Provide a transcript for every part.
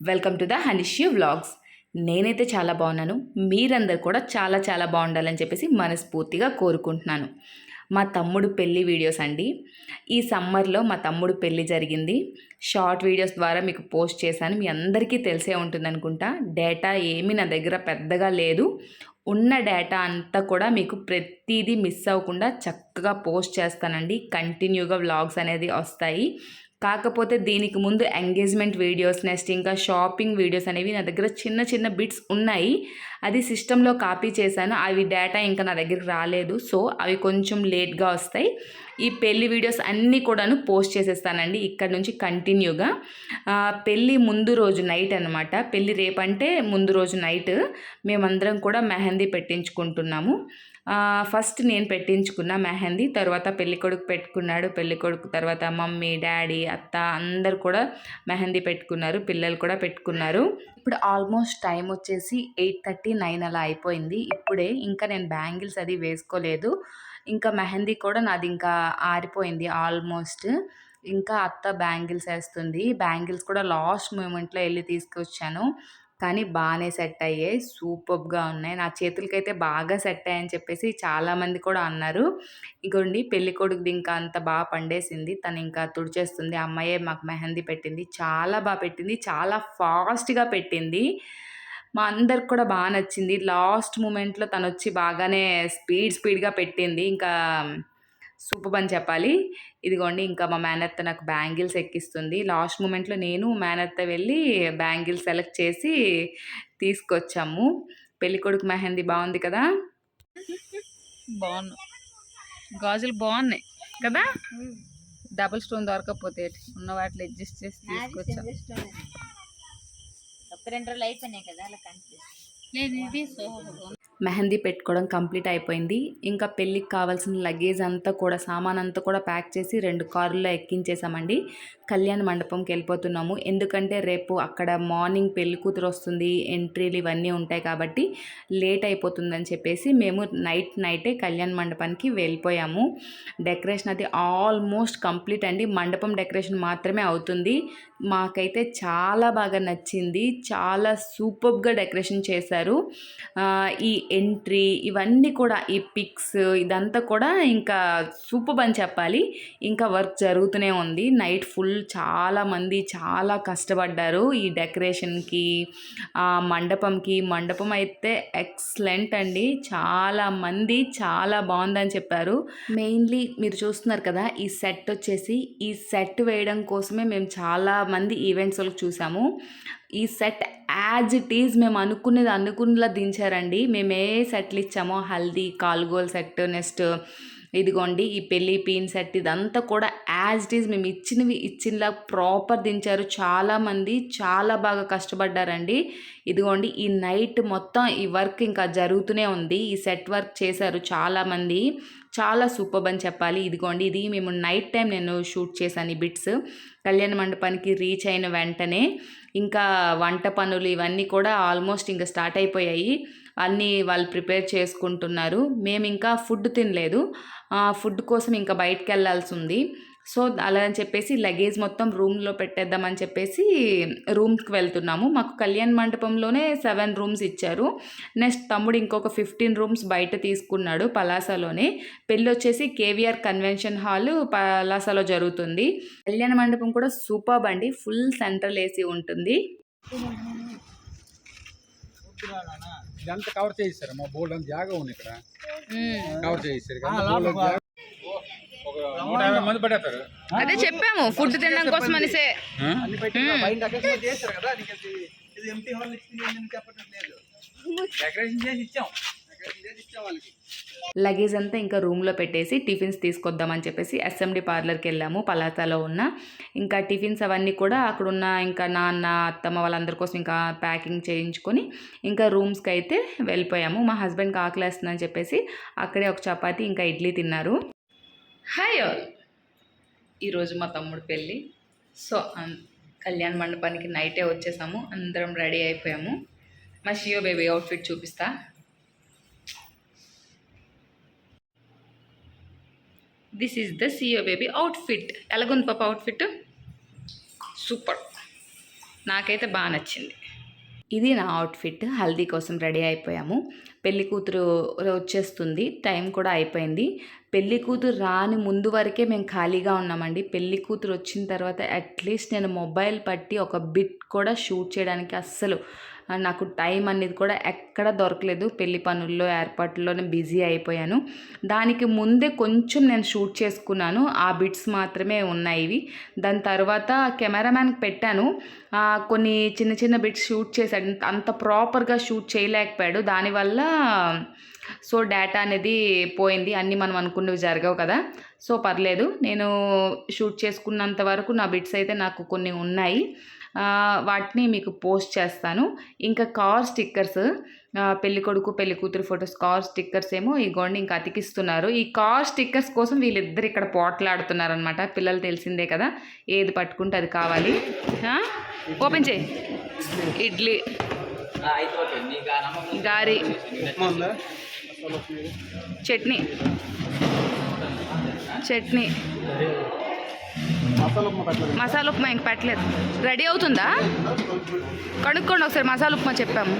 Welcome to the హనీష్యూ vlogs. నేనైతే చాలా బాగున్నాను. మీరందరూ కూడా చాలా చాలా బాగుండాలని చెప్పేసి మనస్ఫూర్తిగా కోరుకుంటున్నాను. మా తమ్ముడు పెళ్లి వీడియోస్ అండి. ఈ సమ్మర్లో మా తమ్ముడు పెళ్లి జరిగింది. షార్ట్ వీడియోస్ ద్వారా మీకు పోస్ట్ చేశాను. మీ అందరికీ తెలిసే ఉంటుంది అనుకుంటా. డేటా ఏమీ నా దగ్గర పెద్దగా లేదు. ఉన్న డేటా అంతా కూడా మీకు ప్రతిదీ మిస్ అవ్వకుండా చక్కగా పోస్ట్ చేస్తానండి. కంటిన్యూగా వ్లాగ్స్ అనేది వస్తాయి. కాకపోతే దీనికి ముందు ఎంగేజ్మెంట్ వీడియోస్, నెక్స్ట్ ఇంకా షాపింగ్ వీడియోస్ అనేవి నా దగ్గర చిన్న చిన్న బిట్స్ ఉన్నాయి. అది సిస్టంలో కాపీ చేశాను. అవి డేటా ఇంకా నా దగ్గరికి రాలేదు. సో అవి కొంచెం లేట్గా వస్తాయి. ఈ పెళ్లి వీడియోస్ అన్నీ కూడాను పోస్ట్ చేసేస్తానండి ఇక్కడ నుంచి కంటిన్యూగా. పెళ్ళి ముందు రోజు నైట్ అనమాట. పెళ్ళి రేపంటే ముందు రోజు నైట్ మేమందరం కూడా మెహందీ పెట్టించుకుంటున్నాము. ఫస్ట్ నేను పెట్టించుకున్న మెహందీ, తర్వాత పెళ్ళికొడుకు పెట్టుకున్నాడు. పెళ్ళికొడుకు తర్వాత మమ్మీ, డాడీ, అత్త అందరు కూడా మెహందీ పెట్టుకున్నారు. పిల్లలు కూడా పెట్టుకున్నారు. ఇప్పుడు ఆల్మోస్ట్ టైం వచ్చేసి 8:30, 9 అలా అయిపోయింది. ఇప్పుడే ఇంకా నేను బ్యాంగిల్స్ అది వేసుకోలేదు. ఇంకా మెహందీ కూడా నాది ఇంకా ఆరిపోయింది ఆల్మోస్ట్. ఇంకా అత్త బ్యాంగిల్స్ వేస్తుంది. బ్యాంగిల్స్ కూడా లాస్ట్ మూమెంట్లో వెళ్ళి తీసుకొచ్చాను. కానీ బాగానే సెట్ అయ్యాయి. సూపర్గా ఉన్నాయి. నా చేతులకైతే బాగా సెట్ అయ్యాయని చెప్పేసి చాలామంది కూడా అన్నారు. ఇగోండి పెళ్ళికొడుకుది ఇంకా అంత బాగా పండేసింది. తను ఇంకా తుడిచేస్తుంది. అమ్మాయే మాకు మెహందీ పెట్టింది. చాలా బాగా పెట్టింది. చాలా ఫాస్ట్గా పెట్టింది. మా అందరికి కూడా బాగా నచ్చింది. లాస్ట్ మూమెంట్లో తను వచ్చి బాగానే స్పీడ్గా పెట్టింది. ఇంకా సూపర్ అని చెప్పాలి. ఇదిగోండి ఇంకా మా మేనత్త నాకు బ్యాంగిల్స్ ఎక్కిస్తుంది. లాస్ట్ మూమెంట్లో నేను మేనత్త వెళ్ళి బ్యాంగిల్స్ సెలెక్ట్ చేసి తీసుకొచ్చాము. పెళ్ళికొడుకు మెహందీ బాగుంది కదా. బాగున్నా, గాజులు బాగున్నాయి కదా. డబుల్ స్టోన్ దొరకకపోతే ఉన్న వాటిలో అడ్జస్ట్ చేసి తీసుకొచ్చా. 2 రోజులు అయిపోయినాయి కదా అలా కనిపిస్తుంది. మెహందీ పెట్టుకోవడం కంప్లీట్ అయిపోయింది. ఇంకా పెళ్ళికి కావాల్సిన లగేజ్ అంతా కూడా, సామాన్ అంతా కూడా ప్యాక్ చేసి 2 కార్లలో ఎక్కించేసామండి. కళ్యాణ మండపంకి వెళ్ళిపోతున్నాము. ఎందుకంటే రేపు అక్కడ మార్నింగ్ పెళ్లి కూతురు వస్తుంది, ఎంట్రీలు ఇవన్నీ ఉంటాయి కాబట్టి లేట్ అయిపోతుందని చెప్పేసి మేము నైటే కళ్యాణ మండపానికి వెళ్ళిపోయాము. డెకరేషన్ అది ఆల్మోస్ట్ కంప్లీట్ అండి. మండపం డెకరేషన్ మాత్రమే అవుతుంది. మాకైతే చాలా బాగా నచ్చింది. చాలా సూపర్గా డెకరేషన్ చేశారు. ఈ ఎంట్రీ ఇవన్నీ కూడా, ఈ పిక్స్ ఇదంతా కూడా ఇంకా సూపర్ అని చెప్పాలి. ఇంకా వర్క్ జరుగుతూనే ఉంది. నైట్ ఫుల్ చాలామంది చాలా కష్టపడ్డారు ఈ డెకరేషన్కి, మండపంకి. మండపం అయితే ఎక్సలెంట్ అండి. చాలామంది చాలా బాగుందని చెప్పారు. మెయిన్లీ మీరు చూస్తున్నారు కదా, ఈ సెట్ వచ్చేసి, ఈ సెట్ వేయడం కోసమే మేము చాలా మంది ఈవెంట్స్ వాళ్ళకి చూసాము. ఈ సెట్ యాజ్ ఇట్ ఈజ్ మేము అనుకునేలా దించారండి. మేము ఏ సెట్లు ఇచ్చామో, హల్దీ, కాల్గోల్ సెట్, నెక్స్ట్ ఇదిగోండి ఈ పెళ్ళి పీన్ సెట్, ఇదంతా కూడా యాజ్ ఇట్ ఈజ్ మేము ఇచ్చినలా ప్రాపర్ దించారు. చాలామంది చాలా బాగా కష్టపడ్డారండి. ఇదిగోండి ఈ నైట్ మొత్తం ఈ వర్క్ ఇంకా జరుగుతూనే ఉంది. ఈ సెట్ వర్క్ చేశారు చాలామంది. చాలా సూపర్ అని చెప్పాలి. ఇదిగోండి ఇది మేము నైట్ టైం నేను షూట్ చేశాను ఈ బిట్స్. కళ్యాణ మండపానికి రీచ్ అయిన వెంటనే ఇంకా వంట పనులు ఇవన్నీ కూడా ఆల్మోస్ట్ ఇంకా స్టార్ట్ అయిపోయాయి. అన్నీ వాళ్ళు ప్రిపేర్ చేసుకుంటున్నారు. మేము ఇంకా ఫుడ్ తినలేదు. ఫుడ్ కోసం ఇంకా బయటకు వెళ్ళాల్సి ఉంది. సో అలా అని చెప్పేసి లగేజ్ మొత్తం రూమ్లో పెట్టేద్దామని చెప్పేసి రూమ్కి వెళ్తున్నాము. మాకు కళ్యాణ మండపంలోనే 7 రూమ్స్ ఇచ్చారు. నెక్స్ట్ తమ్ముడు ఇంకొక 15 రూమ్స్ బయట తీసుకున్నాడు పలాసలోనే. పెళ్ళి వచ్చేసి కేవీఆర్ కన్వెన్షన్ హాల్ పలాసలో జరుగుతుంది. కళ్యాణ మండపం కూడా సూపర్ అండి. ఫుల్ సెంట్రల్ ఏసీ ఉంటుంది. ఇదంతా కవర్ చేయిస్తారు. మా బోర్డు అంత జాగా ఉంది ఇక్కడ, కవర్ చేయిస్తారు. 150 మంది పడేస్తారు. అదే చెప్పాము ఫుడ్ తినడం కోసం అనేసే. లగేజ్ అంతా ఇంకా రూమ్లో పెట్టేసి టిఫిన్స్ తీసుకొద్దామని చెప్పేసి ఎస్ఎండి పార్లర్కి వెళ్ళాము పలాసలో ఉన్న. ఇంకా టిఫిన్స్ అవన్నీ కూడా అక్కడున్న ఇంకా నాన్న, అత్తమ్మ వాళ్ళందరి కోసం ఇంకా ప్యాకింగ్ చేయించుకొని ఇంకా రూమ్స్కి అయితే వెళ్ళిపోయాము. మా హస్బెండ్కి ఆకలేస్తుందని చెప్పేసి అక్కడే ఒక చపాతీ ఇంకా ఇడ్లీ తిన్నారు. హాయ్ ఆల్, ఈరోజు మా తమ్ముడు పెళ్ళి. సో కళ్యాణ మండపానికి నైటే వచ్చేసాము. అందరం రెడీ అయిపోయాము. మా షియో బేబీ అవుట్ఫిట్ చూపిస్తా. దిస్ ఈజ్ ద సియో బేబీ అవుట్ఫిట్. ఎలాగుంది పాప అవుట్ఫిట్? సూపర్. నాకైతే బాగా నచ్చింది. ఇది నా అవుట్ఫిట్. హల్దీ కోసం రెడీ అయిపోయాము. పెళ్లి కూతురు వచ్చేస్తుంది. టైం కూడా అయిపోయింది. పెళ్లి కూతురు రాని ముందు వరకే మేము ఖాళీగా ఉన్నామండి. పెళ్లి కూతురు వచ్చిన తర్వాత అట్లీస్ట్ నేను మొబైల్ పట్టి ఒక బిట్ కూడా షూట్ చేయడానికి అస్సలు నాకు టైం అనేది కూడా ఎక్కడ దొరకలేదు. పెళ్లి పనుల్లో ఏర్పాట్లోనే బిజీ అయిపోయాను. దానికి ముందే కొంచెం నేను షూట్ చేసుకున్నాను. ఆ బిట్స్ మాత్రమే ఉన్నాయి ఇవి. దాని తర్వాత కెమెరామ్యాన్కి పెట్టాను. కొన్ని చిన్న చిన్న బిట్స్ షూట్ చేశాడు. అంత ప్రాపర్గా షూట్ చేయలేకపోయాడు. దానివల్ల సో డేటా అనేది పోయింది. అన్నీ మనం అనుకున్నవి జరగవు కదా. సో పర్లేదు, నేను షూట్ చేసుకున్నంత వరకు నా బిట్స్ అయితే నాకు కొన్ని ఉన్నాయి. వాటిని మీకు పోస్ట్ చేస్తాను. ఇంకా కార్ స్టిక్కర్స్, పెళ్ళికొడుకు పెళ్లి కూతురు ఫొటోస్ కార్ స్టిక్కర్స్ ఏమో ఇగోండి ఇంకా అతికిస్తున్నారు. ఈ కార్ స్టిక్కర్స్ కోసం వీళ్ళిద్దరు ఇక్కడ పోట్లాడుతున్నారనమాట. పిల్లలు తెలిసిందే కదా, ఏది పట్టుకుంటే అది కావాలి. ఓపెన్ చేయి. ఇడ్లీ, గారి, చట్నీ చట్నీ మసాలా ఉప్మా ఇంక పెట్టలేదు. రెడీ అవుతుందా? కనుక్కోండి ఒకసారి. మసాలా ఉప్మా చెప్పాము.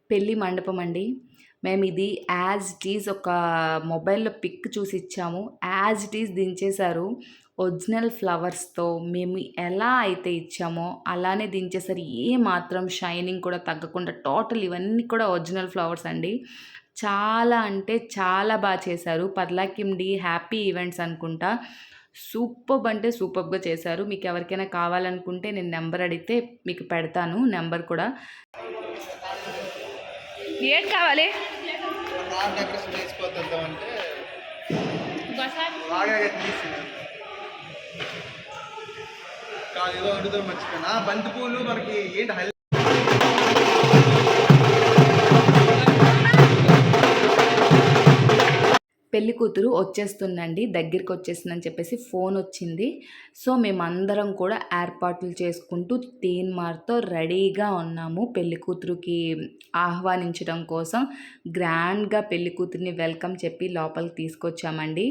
పెళ్ళి మండపం అండి. మేము ఇది యాజ్ ఇట్ ఈజ్ ఒక మొబైల్లో పిక్ చూసి ఇచ్చాము. యాజ్ ఇట్ ఈజ్ దించేశారు. ఒరిజినల్ ఫ్లవర్స్తో మేము ఎలా అయితే ఇచ్చామో అలానే దించేశారు. ఏ మాత్రం షైనింగ్ కూడా తగ్గకుండా టోటల్ ఇవన్నీ కూడా ఒరిజినల్ ఫ్లవర్స్ అండి. చాలా అంటే చాలా బాగా చేశారు. పర్లాకిండి హ్యాపీ ఈవెంట్స్ అనుకుంటా. సూపర్బ్ అంటే సూపర్బ్గా చేశారు. మీకు ఎవరికైనా కావాలనుకుంటే నేను నెంబర్ అడిగితే మీకు పెడతాను నెంబర్ కూడా. ఏది కావాలి? బంతి పూలు మనకి ఏంటి పెళ్లి కూతురు వచ్చేస్తుందండి, దగ్గరికి వచ్చేస్తుందని చెప్పేసి ఫోన్ వచ్చింది. సో మేమందరం కూడా ఏర్పాట్లు చేసుకుంటూ తీన్మార్తో రెడీగా ఉన్నాము. పెళ్లి కూతురుకి ఆహ్వానించడం కోసం గ్రాండ్గా పెళ్లి కూతురిని వెల్కమ్ చెప్పి లోపలికి తీసుకొచ్చామండి.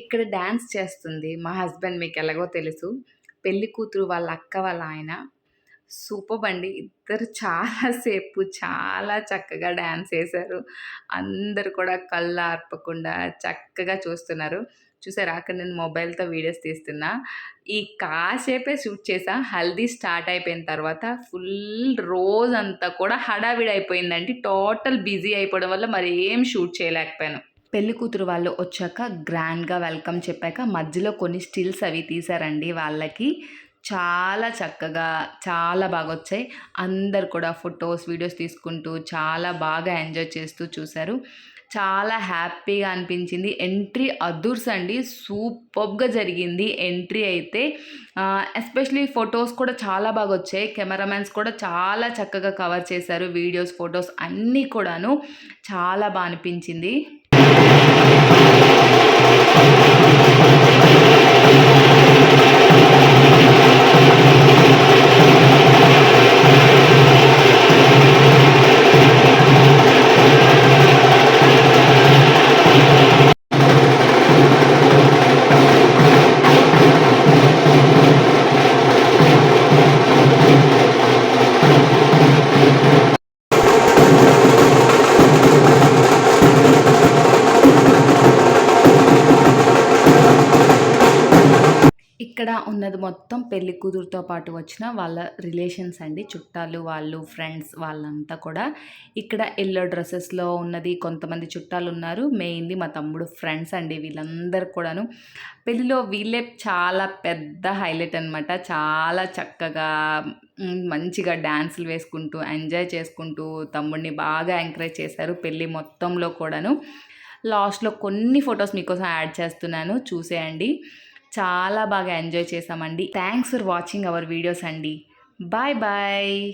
ఇక్కడ డ్యాన్స్ చేస్తుంది మా హస్బెండ్, మీకు ఎలాగో తెలుసు. పెళ్లి కూతురు వాళ్ళ అక్క వాళ్ళ ఆయన సూపర్బ్ అండి. ఇద్దరు చాలాసేపు చాలా చక్కగా డ్యాన్స్ వేశారు. అందరు కూడా కళ్ళు ఆర్పకుండా చక్కగా చూస్తున్నారు. చూసారా, అక్కడ నేను మొబైల్తో వీడియోస్ తీస్తున్నా. ఈ కాసేపే షూట్ చేసా. హల్దీ స్టార్ట్ అయిపోయిన తర్వాత ఫుల్ రోజంతా కూడా హడావిడి అయిపోయిందండి. టోటల్ బిజీ అయిపోవడం వల్ల మరి ఏం షూట్ చేయలేకపోయాను. పెళ్లి కూతురు వాళ్ళు వచ్చాక గ్రాండ్గా వెల్కమ్ చెప్పాక మధ్యలో కొన్ని స్టిల్స్ అవి తీశారండి వాళ్ళకి. చాలా చక్కగా చాలా బాగా వచ్చాయి. అందరు కూడా ఫొటోస్ వీడియోస్ తీసుకుంటూ చాలా బాగా ఎంజాయ్ చేస్తూ చూశారు. చాలా హ్యాపీగా అనిపించింది. ఎంట్రీ అదుర్స్ అండి, సూపర్గా జరిగింది ఎంట్రీ అయితే. ఎస్పెషలీ ఫొటోస్ కూడా చాలా బాగా వచ్చాయి. కెమెరామెన్స్ కూడా చాలా చక్కగా కవర్ చేశారు. వీడియోస్ ఫొటోస్ అన్నీ కూడాను చాలా బాగా అనిపించింది. ఇక్కడ ఉన్నది మొత్తం పెళ్లి కూతురుతో పాటు వచ్చిన వాళ్ళ రిలేషన్స్ అండి, చుట్టాలు, వాళ్ళు ఫ్రెండ్స్ వాళ్ళంతా కూడా. ఇక్కడ ఎల్లో డ్రెస్సెస్లో ఉన్నది కొంతమంది చుట్టాలు ఉన్నారు. మెయిన్లీ మా తమ్ముడు ఫ్రెండ్స్ అండి వీళ్ళందరూ కూడాను. పెళ్ళిలో వీళ్ళే చాలా పెద్ద హైలైట్ అనమాట. చాలా చక్కగా మంచిగా డ్యాన్సులు వేసుకుంటూ ఎంజాయ్ చేసుకుంటూ తమ్ముడిని బాగా ఎంకరేజ్ చేశారు పెళ్ళి మొత్తంలో కూడాను. లాస్ట్లో కొన్ని ఫొటోస్ మీకోసం యాడ్ చేస్తున్నాను, చూసేయండి. చాలా బాగా ఎంజాయ్ చేసామండి. Thanks for watching our videos అండి. Bye bye.